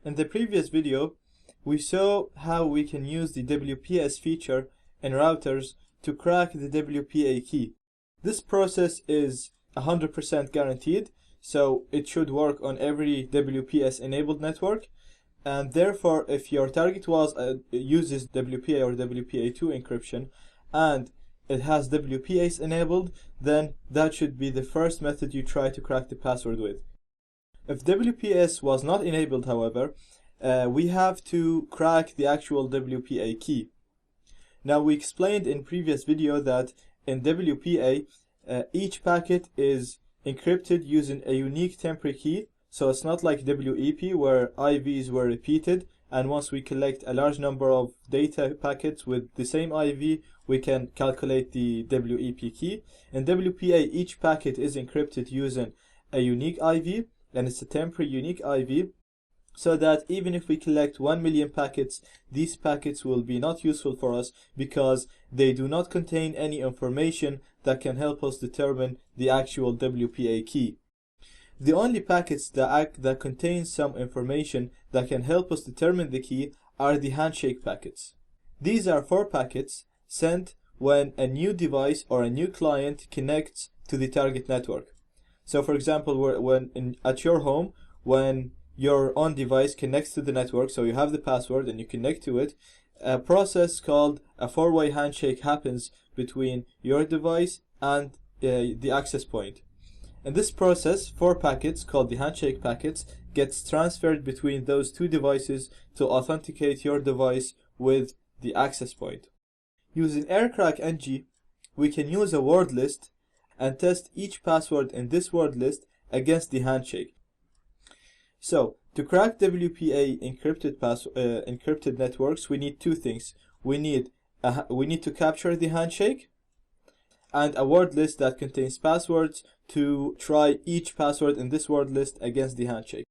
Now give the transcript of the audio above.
In the previous video, we saw how we can use the WPS feature in routers to crack the WPA key. This process is 100% guaranteed, so it should work on every WPS enabled network. And therefore, if your target uses WPA or WPA2 encryption and it has WPAs enabled, then that should be the first method you try to crack the password with. If WPS was not enabled, however, we have to crack the actual WPA key. Now, we explained in previous video that in WPA, each packet is encrypted using a unique temporary key. So it's not like WEP where IVs were repeated, and once we collect a large number of data packets with the same IV, we can calculate the WEP key. In WPA, each packet is encrypted using a unique IV, and it's a temporary unique IV, so that even if we collect 1 million packets, these packets will be not useful for us because they do not contain any information that can help us determine the actual WPA key. The only packets that contain some information that can help us determine the key are the handshake packets. These are 4 packets sent when a new device or a new client connects to the target network. So for example, at your home, when your own device connects to the network, so you have the password and you connect to it, a process called a 4-way handshake happens between your device and the access point. In this process, 4 packets, called the handshake packets, gets transferred between those 2 devices to authenticate your device with the access point. Using AirCrackNG, we can use a word list and test each password in this word list against the handshake. So, to crack WPA encrypted networks, we need 2 things. We need to capture the handshake, and a word list that contains passwords to try each password in this word list against the handshake.